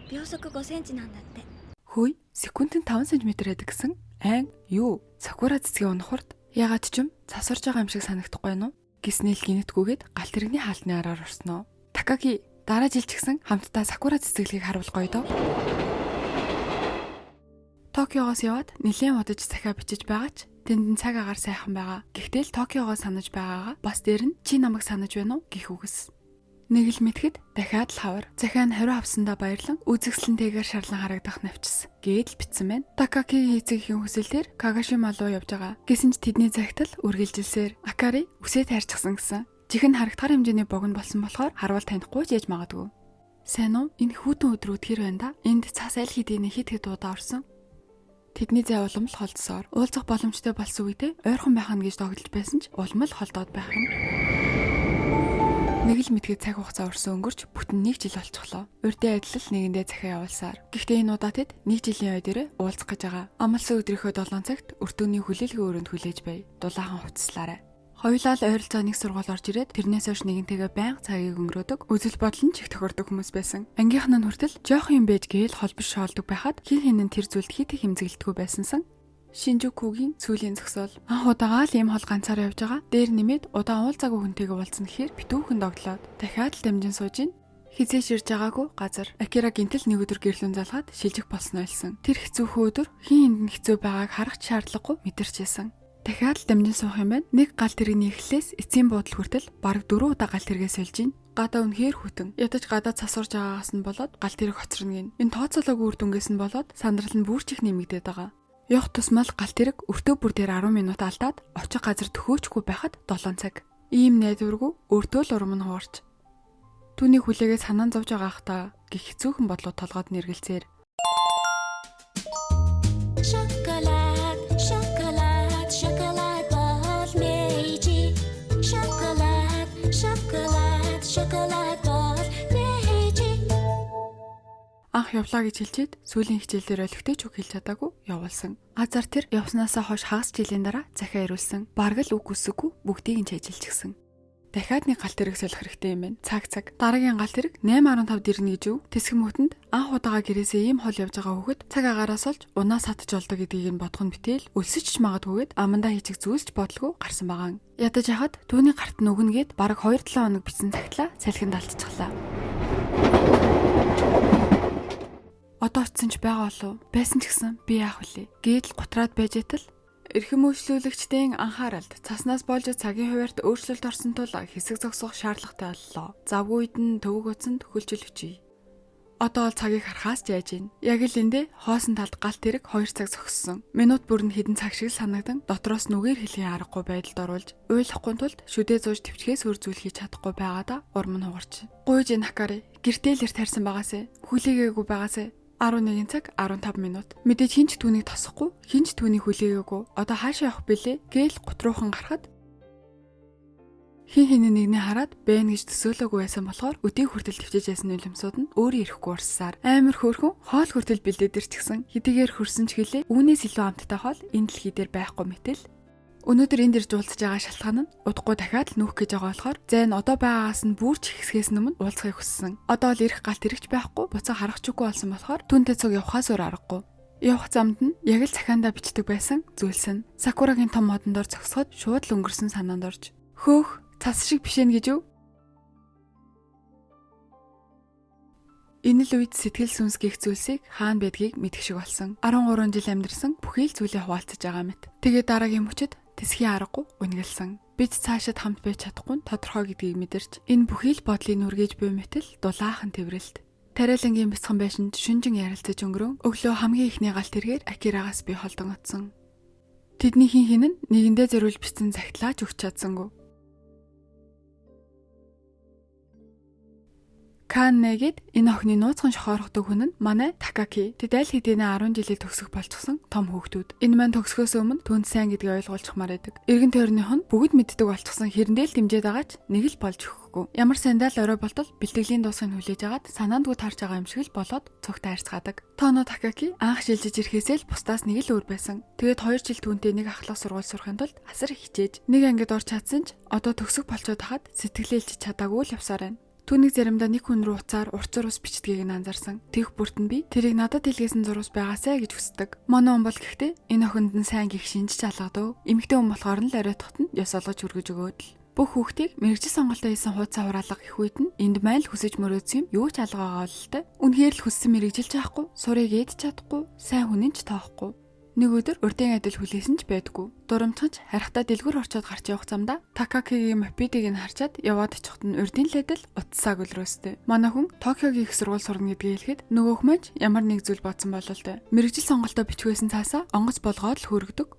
秒速5センチなんだって。 Хөөе, секундэд 5 см байдаг гэсэн. Айн юу? Сакура цэцгийн унахурд ягаад ч юм засварж байгаа юм шиг санагдахгүй юу? Гиснэл гинэтгүйгээд галт тэрэгний хаалтны араар орсноо. Такаги дараа жил ч гэсэн хамтдаа сакура цэцгэлгийг харуулгоё доо. Токиогоос яваад нэлээд удаж захиа бичиж байгаа ч тэнд цаг агаар сайхан байгаа. Гэхдээ л Токиогоо санаж байгаагаа бас дээр нь чи намайг санаж байна уу гэх үгс. Нэг л мэдхэд дахиад л хавар. Захиа нь хариу авсандаа баярлан үзэгсэлнтэйгээр шарлан харагдах навчс. Гээд л битсэн байна. Такакигийн эцгийн хүсэлээр Кагашима руу явж байгаа. Гэсэн ч тэдний загтал үргэлжилсээр Акари үсээ тайрчихсан гэсэн. Чихэн харагдахаар хэмжээний богино болсон болохоор харвал танихгүй ч яж магадгүй. Сайн уу? Энэ хүүтэн өдрүүд хэр байна да? Энд цас аль хэдийн хэд удаа орсон. Тэдний зай улам л холдсоор уулзах боломжтой болсон үедээ ойрхон байх нь гэж догдолж байсан ч улам л холдоод байх юм. Нэг л мэдгээд цаг хугацаа өрсөн өнгөрч бүтэн 1 жил болчихлоо. Урдын адил л нэгэндээ захиа явуулсаар. Гэхдээ энэ удаа тэд 1 жилийн ой дээрээ уулзах гэж байгаа. Амлсан өдрийнхөө 7 цагт өртөөний хүлээлгийн өрөөнд хүлээж бай. Дулаахан хувцаслаарай. Хоёулаа л ойролцоо нэг сургууль орж ирээд тэрнээс хойш нэгэнтэйгээ байнга цагийг өнгөрөөдөг. Үзэл бодол нь чих тохирдог хүмүүс байсан. Ангийнхан нь хүртэл жоох юм байж гээл холбож шоолдог байхад хин хинэн тэр зүйлд хит их хэмзэглэдэггүй байсансан. Шинжукугийн сүүлийн зогсоол анх удаага л ийм хол ганцаараа явж байгаа. Дээр нэмээд удаан уулзаагүй хүнтэйгээ уулзна гэхээр битүүхэн догтлоод дахиад л дамжин сууж ийн. Хизээш ирж байгаагүй газар Акира гинтэл нэг өдөр гэрлүүн залгаад шилжих болсноо хэлсэн. Тэр хэцүүхэн өдөр хин энд нь хэцүү байгааг харах шаардлагагүй мэдэрчээсэн. Дахиад л дамжин суух юм байна. Нэг гал тэрэгний эхлээс эцсийн буудал хүртэл бараг 4 удаа гал тэргээ сольж ийн. Гадаа үнэхээр хүтэн. Ядаж гадаа цасурж байгаагаас нь болоод гал тэрэг хоцорно гин. Энэ тооцоолоогүй үр дүнгээс нь болоод сандрал нь бүр чих нэмэгдээд байгаа. Явах тусмал гал тэрэг өртөө бүр дээр 10 минут алдаад очих газар төхөөчгүй байхад 7 цаг. Ийм найдваргүй өртөө л урам нь хуурч. Түүний хүлээгээ санаан зовж байгаа хта гих хэцүүхэн бодлоо толгойд нэргэлцээр. Анх явлаа гэж хэлчихэд сүүлийн хичээл дээр олигтой ч үг хэлж чадаагүй явуулсан. Азар тэр явснаасаа хойш хагас жилийн дараа захиа ирүүлсэн. Бараг л үг үсэггүй бүгдийг нь чэжилчихсэн. Дахиад нэг гал тэрэг солих хэрэгтэй юм байна. Цаг. Дараагийн гал тэрэг 8.15 дэрнэ гэж юу? Тэсгэн мөтөнд анх удаага гэрээсээ ийм хол явж байгаа хүүхэд цаг агаараас олж унаа сатж олдог гэдгийг нь бодох нь битэл өлсөж ч магадгүйгээд амандаа хийчих зүйлч бодлого гарсан байгаа. Ядаж хахад түүний гарт нь өгнөгээд бараг 2-7 хоног бичсэн цагтлаа салхинд алдчихлаа. Одоо очсон ч байгаа болов. Байсан ч гэсэн би яах вүлээ? Гээд л готраад байж итэл эрхэм үйлчлүүлэгчдийн анхааралд цаснаас болж цагийн хуваарьт өөрчлөлт орсон тул хэсэг зогсох шаардлагатай боллоо. Завгүй үед нь төвөг утсанд хөлжил өчье. Одоо бол цагийг харахаас ч яаж ийн. Яг л эндээ хоосон талд гал тэрэг 2 цаг зогссон. Минут бүр нь хэдэн цаг шиг санагдан дотроос нүгээр хэлхийн аргагүй байдалд оруулж уйлахгүй тулд шүдээ зууж төвчгээс өр зүйл хийж чадахгүй байгаадаа урам нь хугарч. Гуйж Накари гэртээлэр тарьсан байгаасэ. Хүлээгээгүй байгаасэ. 11 цаг 15 минут. Мэдээж хинч түүнийг тосохгүй, хинч түүнийг хүлээгээгүй. Одоо хаашаа явах бэлээ? Гээл готруухан гарахад хин нэгний хараад бэн гэж төсөөлөөгүй байсан болохоор өдийг хүртэл төвчж ясан нулимсууд нь өөрөө ирэхгүй урссаар амар хөөрхөн хоол хүртэл бэлдээд ирчихсэн. Хэдийгээр хөрсөн ч гэлээ үүнээс илүү амттай хоол энэ дэлхий дээр байхгүй мэтэл. Өнөөдөр энд ирж уулзж байгаа шалтгаан нь удахгүй дахиад л нүүх гэж байгаа болохоор зайн одоо байгаагаас нь бүрч ихсгээс өмнө уулзахыг хүссэн. Одоо л ирэх гал тэрэгч байхгүй буцаа харахчгүй болсон болохоор түүнтэй цуг явахаас өөр аргагүй. Явах замд нь яг л цахиандаа бичдэг байсан зүйлсэн. Сакурагийн том модон дор зогсоход шууд л өнгөрсөн санаанд орж. Хөөх цас шиг бишэн гэж юу? Энэ л үед сэтгэл сүнс гих зүйлсийг хаана байдгийг мэдэх шиг болсон. 13 жил амьдарсан бүхий л зүйлээ хуваалцаж байгаа мэт. Тэгээ дараагийн мөчөд тэсхийн аргагүй үнгэлсэн. Бид цаашид хамт байж чадахгүй тодорхой гэдгийг мэдэрч энэ бүхий л бодлыг нүргээж буй мэтэл дулаахан тэврэлт. Тариалангийн бяцхан байшинд шүнжин ярилцаж өнгөрөн өглөө хамгийн ихний гал тэргээр Акирагаас би холдон утсан. Тэдний хин нь нэгэндээ зориулж бичсэн загтлаач өгч чадсангүй. Каннегэд энэ охины нууцхан шохоорхдог хүн нь манай Такаки. Тэд аль хэдийн 10 жилийн төгсөх болчихсон том хүүхдүүд. Энэ маань төгсгөөс өмнө түнд сайн гэдгийг ойлгуулчихмаар байдаг. Эргэн тойрных нь бүгд мэддэг болчихсон хэрнээл дэмжиж байгаач нэг л болж өгөхгүй. Ямар сандал орой болтол бэлтгэлийн дуусгыг хүлээж агаад санаандгүй тарж байгаа юм шиг л болоод цогт хайрцгаадаг. Тооно Такаки анх шилжиж ирэхээсээ л бусдаас нэг л өөр байсан. Тэгээд 2 жил түүнтэй нэг ахлах сургууль сурахын тулд асар хичээж нэг ангид орч чадсан ч одоо төгсөх болцоод хахад сэтгэлээ илчиж чадаагүй л явсаар байна. Түүнийг заримдаа нэг хүн рүү уцаар урт зурус бичдгийг нь анзаарсан. Тэгэх бүрт нь би тэрийг надад илгээсэн зурус байгаасай гэж хүсдэг. Манай хүн бол гэхдээ энэ охинд нь сайн гих шинжиж алгадав. Эмэгтэй хүн болохоор нь л орой тогтно ёс олгож хүргэж өгөөд л. Бүх хүүхдийг мэрэгжил сонголтоо хийсэн хуудасаа хураалга их үед нь энд маань л хүсэж мөрөөдсөн юм юу ч алгаагаа ололтой. Үнэхээр л хүссэн мэрэгжилж авахгүй, сурыг ээж чадахгүй, сайн хүнэн ч тоохгүй. Нэг өдөр урдын адил хүлээсэн ч байдгүй. Дурамчгаж харахтаа дэлгүр орчоод гарч явах замдаа Такакигийн мопедыг нь харчаад яваад очиход нь урдын л адил утсааг өлрөөстэй. Манай хүн Токиогийн их сургууль сурна гэдгийг хэлэхэд нөгөөх маань ямар нэг зүйл бодсон бололтой. Мэрэгжил сонголтоо бичгүйсэн цаасаа онгоц болгоод л хөргөдөг.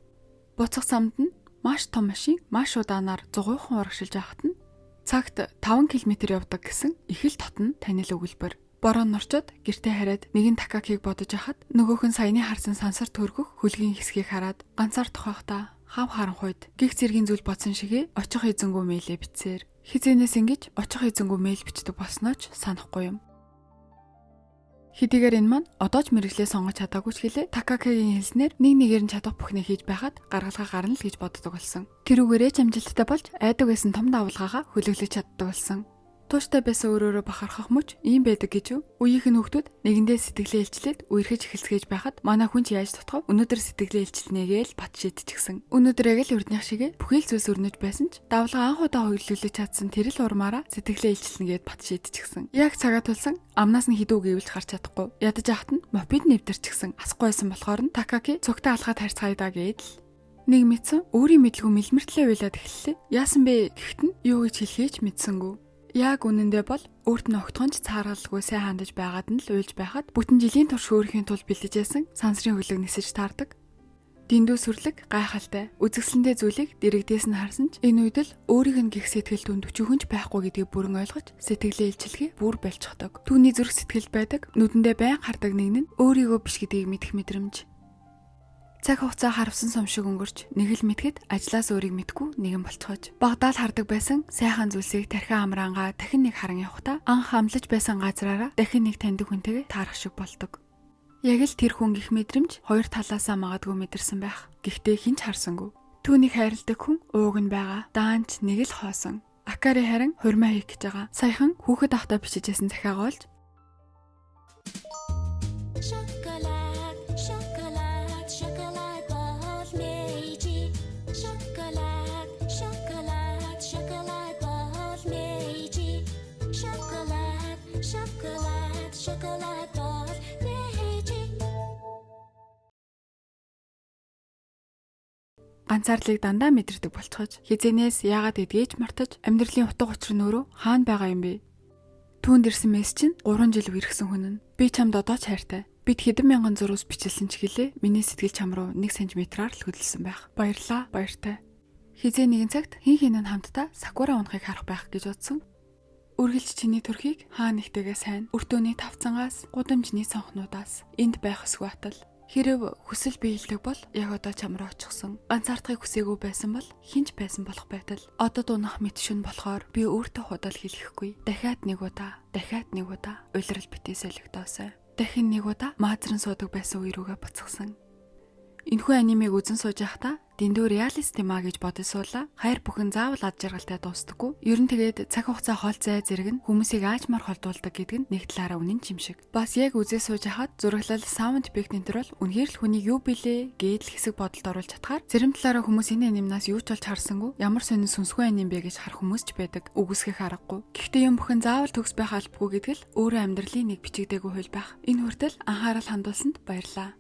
Буцах замд нь маш том машин маш удаанаар 100% урагшилж авахт нь цагт 5 км явдаг гэсэн их л тотон танил өгүүлбэр. Бороо норчод гэртээ хараад нэгэн Такакиг бодож ахад нөгөөх нь саяны харсан сансар төргөх хөлгийн хэсгийг хараад ганцаар тухайхдаа хав харанхуйд гих зэргийн зүйл бодсон шигээ очих эзэнгүү мэйлээ бичсээр хизэнээс ингэж очих эзэнгүү мэйл бичдэг болсноо ч санахгүй юм. Хэдийгээр энэ маань одоо ч мэрэгчлээ сонгож чадаагүй ч гэлээ Такакигийн хэлснээр нэг нэгээр нь чадах бүхнээ хийж байхад гаргалгаа гарна л гэж боддог болсон. Тэрүүгээрээ ч амжилттай болж айдаг байсан том давалгаагаа хүлэглэж чаддаг болсон. Тууштай байсан өөрөөрөө бахархах мөч ийм байдаг гэж юу? Үеийнх нь хүүхдүүд нэгэндээ сэтгэлээ илчлээд үерхэж эхэлцгээж байхад манай хүн ч яаж тутахав? Өнөөдөр сэтгэлээ илчилнэгээ л бат шийдчихсэн. Өнөөдрийг л урдных шигээ бүхэл зүйлс өрнөж байсан ч давлага анх удаа хөглүүлж чадсан тэр л урмаараа сэтгэлээ илчилнэгээд бат шийдчихсэн. Яг цагаа тулсан амнаас нь хідүү гэвэл гарч чадахгүй. Ядаж ахт нь мопед нэвтэрчихсэн. Асахгүй байсан болохоор нь Такаки цогтой алхаад харьцгаая гээд л нэг мэдсэн өөрийн мэдлгүй мэлмэртлээ уйлаад эхэллээ. Яасан бэ гэхэд нь юу гэж хэлхийч мэдсэнгүү. Яг үнэндээ бол өөрт нь огтхонч цааргалгүй сайн хандаж байгаад нь л уйлж байхад бүтэн жилийн турш өөрхийн тул бэлдэжсэн сансрын хөлөг нисэж таардаг. Дэндүү сүрлэг гайхалтай үзэгсэлэнтэй зүйлийг дэрэгдээс нь харсан ч энэ үед л өөрийг нь гих сэтгэл түнд өчүүхэн ч байхгүй гэдгийг бүрэн ойлгож сэтгэлээ илчилгээ бүр болчихдог. Түүний зүрх сэтгэлд байдаг нүдэндээ байн хардаг нэг нь өөрийгөө биш гэдгийг мэдэх мэдрэмж. Цаг хугацаа харвсан сум шиг өнгөрч нэг л мэдхэд ажлаас өөрийг мэдгүй нэгэн болцоож багдаал хардаг байсан сайхан зүйлсийг тархин амраангаа дахин нэг харан явахдаа анх хамлаж байсан газраараа дахин нэг таньдаг хүнтэйгээ таарах шиг болдог. Яг л тэр хүн гих мэдрэмж хоёр талаасаа магадгүй мэдэрсэн байх. Гэхдээ хинч харсангүй. Түүнийг хайрладаг хүн ууг нь байгаа. Даанч нэг л хоосон. Акари харин хурмаа хийх гэж байгаа. Саяхан хүүхэд ахтаа бичижсэн захиагаа олж ганцаарлыг дандаа мэдэрдэг болцоож хизэнээс яагаад эдгэж мартаж амьдралын утга учир нь өөрөө хаана байгаа юм бэ? Түүнд ирсэн мессеж чинь 3 жил үерхсэн хүн нь. Би чамд одоо ч хайртай. Бид хэдэн мянган зурус бичилсэн ч гэлээ миний сэтгэл чам руу 1 см-аар л хөдөлсөн байх. Баярлаа, баяртай. Хизээ нэгэн цагт хин хинэн хамтдаа сакура унахыг харах байх гэж бодсон. Үргэлж чиний төрхийг хаа нэгтэйгээ сайн, өртөөний тавцангаас, гудамжны сонхнуудаас энд байх эсгүй атал. Хэрв хүсэл биелдэг бол яг одоо чам руу очихсон. Ганцаардахыг хүсээгүй байсан бол хинч байсан болох байтал. Одоо унах мэт шүн болохоор би өөртөө худал хэлэхгүй. Дахиад нэг удаа уйлрал битээ солигдоосой. Дахин нэг удаа маазран суудаг байсан үе рүүгээ буцсан. Энэхүү анимыг үзэн сууж байхдаа дэндүү реалист юм а гэж бодож суулаа. Хайр бүхэн заавал ад жаргалтай дуустдаггүй. Ер нь тэгээд цаг хугацаа хол зай зэрэг нь хүмүүсийг аажмаар холдуулдаг гэдэг нь нэг талаараа үнэн ч юм шиг. Бас яг үзээ сууж хахад зураглал саунд эффект энэ төр бол үнэхээр л хүнийг юу билээ гээд л хэсэг бодолд оруулж чадхаар зарим талаараа хүмүүс энэ анимнаас юу ч болж харсангүй ямар сонин сүнсгүй аним бэ гэж харах хүмүүс ч байдаг. Үгүйсгэх аргагүй. Гэхдээ юм бүхэн заавал төгс байх албагүй гэдэг л өөрөө амьдралын нэг бичигдээгүй хөл байх. Энэ хүртэл анхаарал хандуулсанд баярлалаа.